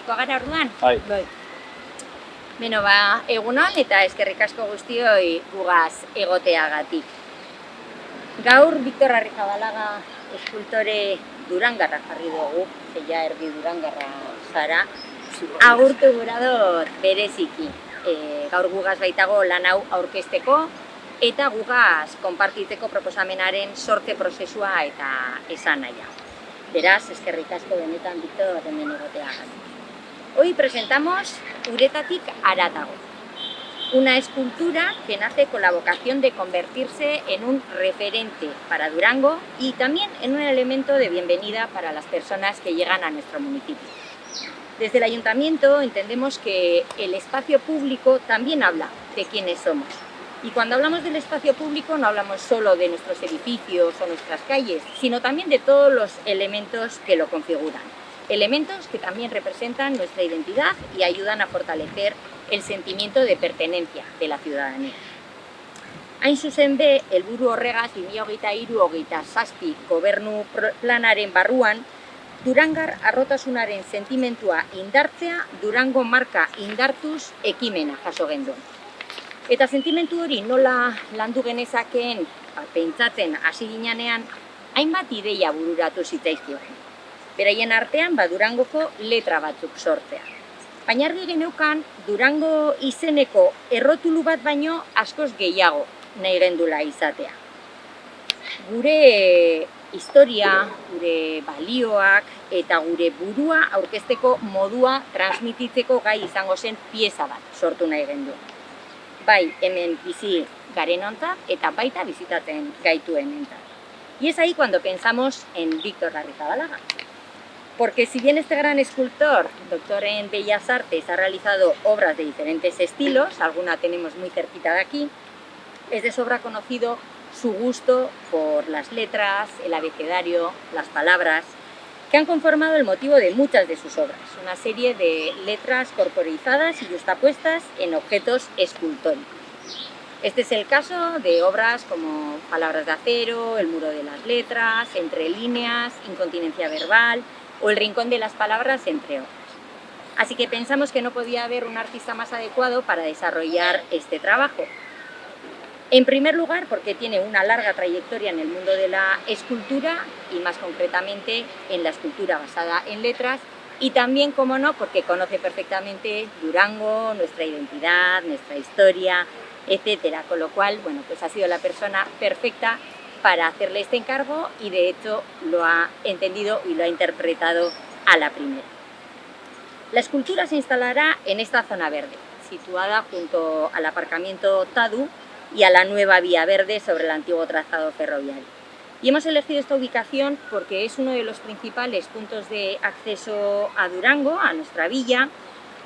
hasiko gara orduan? Bai. Beno, egunon eta eskerrik asko guztioi gugaz egoteagatik. Gaur Victor Arrizabalaga eskultore durangarra jarri dugu, zeia erdi durangarra zara, agurtu gura dut bereziki. Gaur gugaz baitago lan hau aurkezteko eta gugaz konpartitzeko proposamenaren sortze prozesua eta esan nahia. Beraz, eskerrik asko benetan Victor hemen egoteagatik. Hoy presentamos Uretatik Haratago, una escultura que nace con la vocación de convertirse en un referente para Durango y también en un elemento de bienvenida para las personas que llegan a nuestro municipio. Desde el Ayuntamiento entendemos que el espacio público también habla de quiénes somos. Y cuando hablamos del espacio público no hablamos solo de nuestros edificios o nuestras calles, sino también de todos los elementos que lo configuran. Elementos que también representan nuestra identidad y ayudan a fortalecer el sentimiento de pertenencia de la ciudadanía. Hain zuzen be, helburu horregaz 2023-2027 gobernu planaren barruan, Durangar harrotasunaren sentimentua indartzea Durango marka indartuz ekimena jaso genduen. Eta sentimentu hori nola landu genezakeen pentsatzen hasi ginean, hainbat ideia bururatu zitzaizkioen. Beraien artean Durangoko letra batzuk sortzea. Baina argi geneukan Durango izeneko errotulu bat baino askoz gehiago nahi gendula izatea. Gure historia, gure balioak eta gure burua aurkezteko modua transmititzeko gai izango zen pieza bat sortu nahi genduen. Bai, hemen bizi garenontzat eta baita bizitatzen gaituenentzat. Y es ahí cuando pensamos en Victor Arrizabalaga. Porque si bien este gran escultor, doctor en Bellas Artes, ha realizado obras de diferentes estilos, alguna tenemos muy cerquita de aquí, es de sobra conocido su gusto por las letras, el abecedario, las palabras, que han conformado el motivo de muchas de sus obras, una serie de letras corporizadas y justapuestas en objetos escultóricos. Este es el caso de obras como Palabras de acero, El muro de las letras, Entre líneas, Incontinencia verbal o El rincón de las palabras, entre otras. Así que pensamos que no podía haber un artista más adecuado para desarrollar este trabajo. En primer lugar, porque tiene una larga trayectoria en el mundo de la escultura y más concretamente en la escultura basada en letras, y también, como no, porque conoce perfectamente Durango, nuestra identidad, nuestra historia, etcétera. Con lo cual, bueno, pues ha sido la persona perfecta para hacerle este encargo y de hecho lo ha entendido y lo ha interpretado a la primera. La escultura se instalará en esta zona verde, situada junto al aparcamiento Tadu y a la nueva vía verde sobre el antiguo trazado ferroviario. Y hemos elegido esta ubicación porque es uno de los principales puntos de acceso a Durango, a nuestra villa,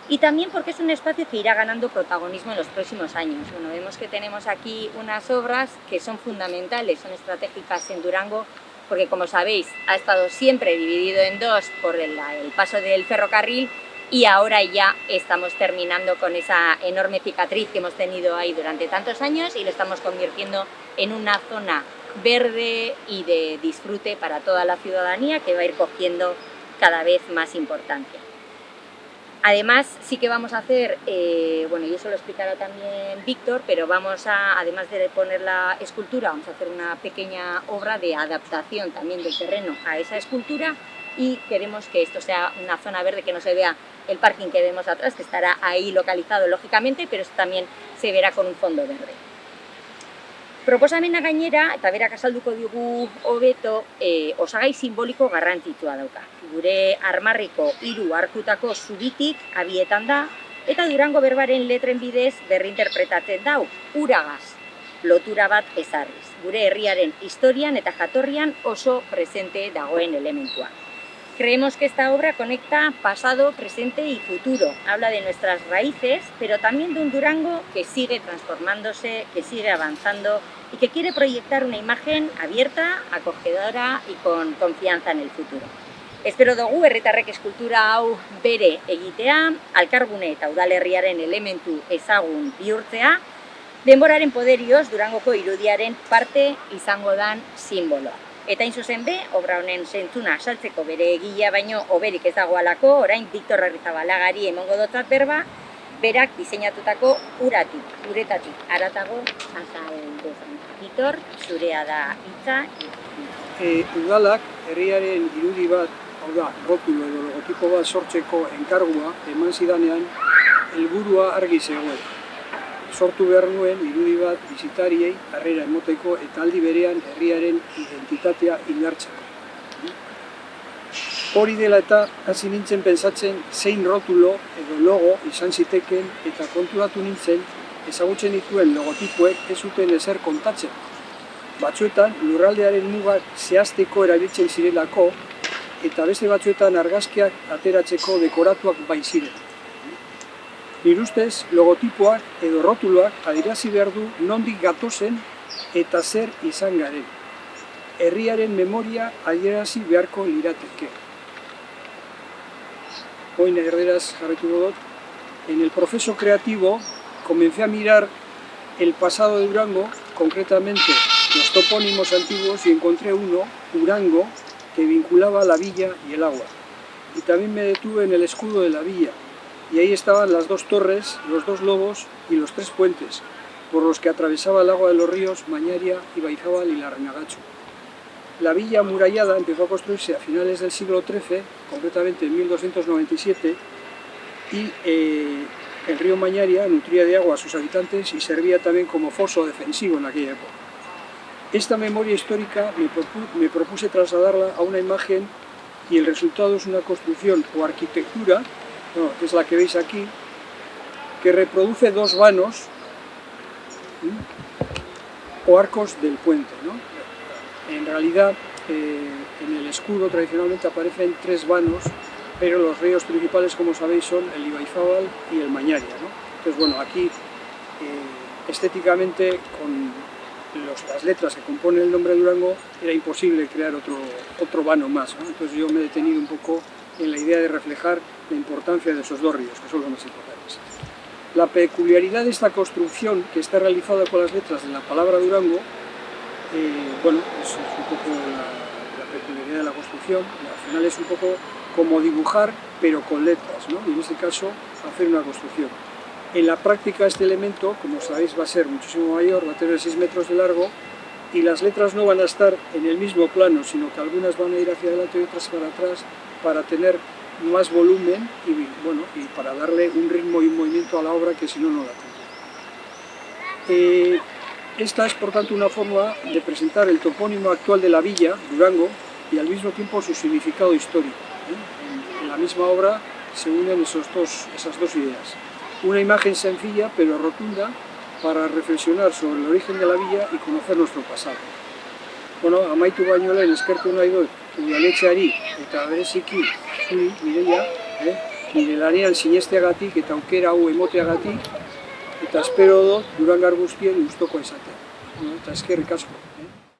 y también porque es un espacio que irá ganando protagonismo en los próximos años. Bueno, vemos que tenemos aquí unas obras que son fundamentales, son estratégicas en Durango, porque como sabéis, ha estado siempre dividido en dos por el paso del ferrocarril, y ahora ya estamos terminando con esa enorme cicatriz que hemos tenido ahí durante tantos años y lo estamos convirtiendo en una zona verde y de disfrute para toda la ciudadanía, que va a ir cogiendo cada vez más importancia. Además, sí que vamos a hacer, bueno, y eso lo explicará también Víctor, pero vamos a, además de poner la escultura, vamos a hacer una pequeña obra de adaptación también del terreno a esa escultura, y queremos que esto sea una zona verde, que no se vea el parking que vemos atrás, que estará ahí localizado lógicamente, pero esto también se verá con un fondo verde. Proposamena gainera, eta berak azalduko digu hobeto, osagai simboliko garrantzitsua dauka. Gure armarriko 3 arkutako zubitik abietan da, eta Durango berbaren letren bidez berrinterpretatzen dau, uragaz, lotura bat ezarriz. Gure herriaren historian eta jatorrian oso presente dagoen elementua. Creemos que esta obra conecta pasado, presente y futuro. Habla de nuestras raíces, pero también de un Durango que sigue transformándose, que sigue avanzando y que quiere proyectar una imagen abierta, acogedora y con confianza en el futuro. Espero dugu herritarrek eskultura hau bere egitea, alkargune eta udalerriaren elementu ezagun bihurtzea, denboraren poderioz Durangoko irudiaren parte izango dan simboloa. Eta hain zuzen be, obra honen zentzuna asaltzeko bere egilea baino oberik ez dagoalako, orain Victor Arrizabalagari emongo dotzat berba, berak diseinatutako uretatik haratago azal dezan. Victor, zurea da hitza. Udalak herriaren irudi bat, hau da, rotulo edo logotipo bat sortzeko enkargua eman zidanean helburua argi zegoen. Sortu behar nuen irudi bat bisitariei harrera emoteko eta aldi berean herriaren identitatea indartzeko. Hori dela eta hasi nintzen pentsatzen zein rotulo edo logo izan ziteken eta konturatu nintzen ezagutzen dituen logotipoek ez zuten ezer kontatzen. Batzuetan lurraldearen mugak zehazteko erabiltzen zirelako eta beste batzuetan argazkiak ateratzeko dekoratuak bai ziren. Nire ustez, logotipoak edo rotuloak adierazi behar du nondik gatozen eta zer izan garen. Herriaren memoria adierazi beharko lirateke. Hoy erderaz jarretuko dut. En el proceso creativo comencé a mirar el pasado de Durango, concretamente los topónimos antiguos, y encontré uno, Urango, que vinculaba la villa y el agua. Y también me detuve en el escudo de la villa, y ahí estaban las dos torres, los dos lobos y los tres puentes, por los que atravesaba el agua de los ríos Mañaria, Ibaizábal y Larrañagacho. La villa amurallada empezó a construirse a finales del siglo XIII, concretamente en 1297, y el río Mañaria nutría de agua a sus habitantes y servía también como foso defensivo en aquella época. Esta memoria histórica me propuse trasladarla a una imagen y el resultado es una construcción o arquitectura, que es la que veis aquí, que reproduce dos vanos o arcos del puente, ¿no? En realidad, en el escudo tradicionalmente aparecen tres vanos, pero los ríos principales, como sabéis, son el Ibaizábal y el Mañaria, ¿no? Entonces, bueno, aquí estéticamente, con las letras que componen el nombre de Durango, era imposible crear otro vano más, ¿no? Entonces yo me he detenido un poco en la idea de reflejar la importancia de esos dos ríos, que son los más importantes. La peculiaridad de esta construcción, que está realizada con las letras de la palabra Durango, bueno, es un poco la peculiaridad de la construcción. Al final es un poco como dibujar, pero con letras, ¿no? Y en este caso, hacer una construcción. En la práctica este elemento, como sabéis, va a ser muchísimo mayor, va a tener 6 metros de largo, y las letras no van a estar en el mismo plano, sino que algunas van a ir hacia adelante y otras para atrás, para tener más volumen y, bueno, y para darle un ritmo y un movimiento a la obra que si no, no la tendría. Esta es, por tanto, una forma de presentar el topónimo actual de la villa, Durango, y al mismo tiempo su significado histórico. En la misma obra se unen esas dos ideas. Una imagen sencilla pero rotunda para reflexionar sobre el origen de la villa y conocer nuestro pasado. Bueno, amaitu baino lehen eskertu nahi dut udaletxeari eta bereziki zuri, Mireia, nire lanean sinesteagatik eta aukera hau emoteagatik, eta espero dut Durangar guztien gustukoa izatea. Eta eskerrik asko.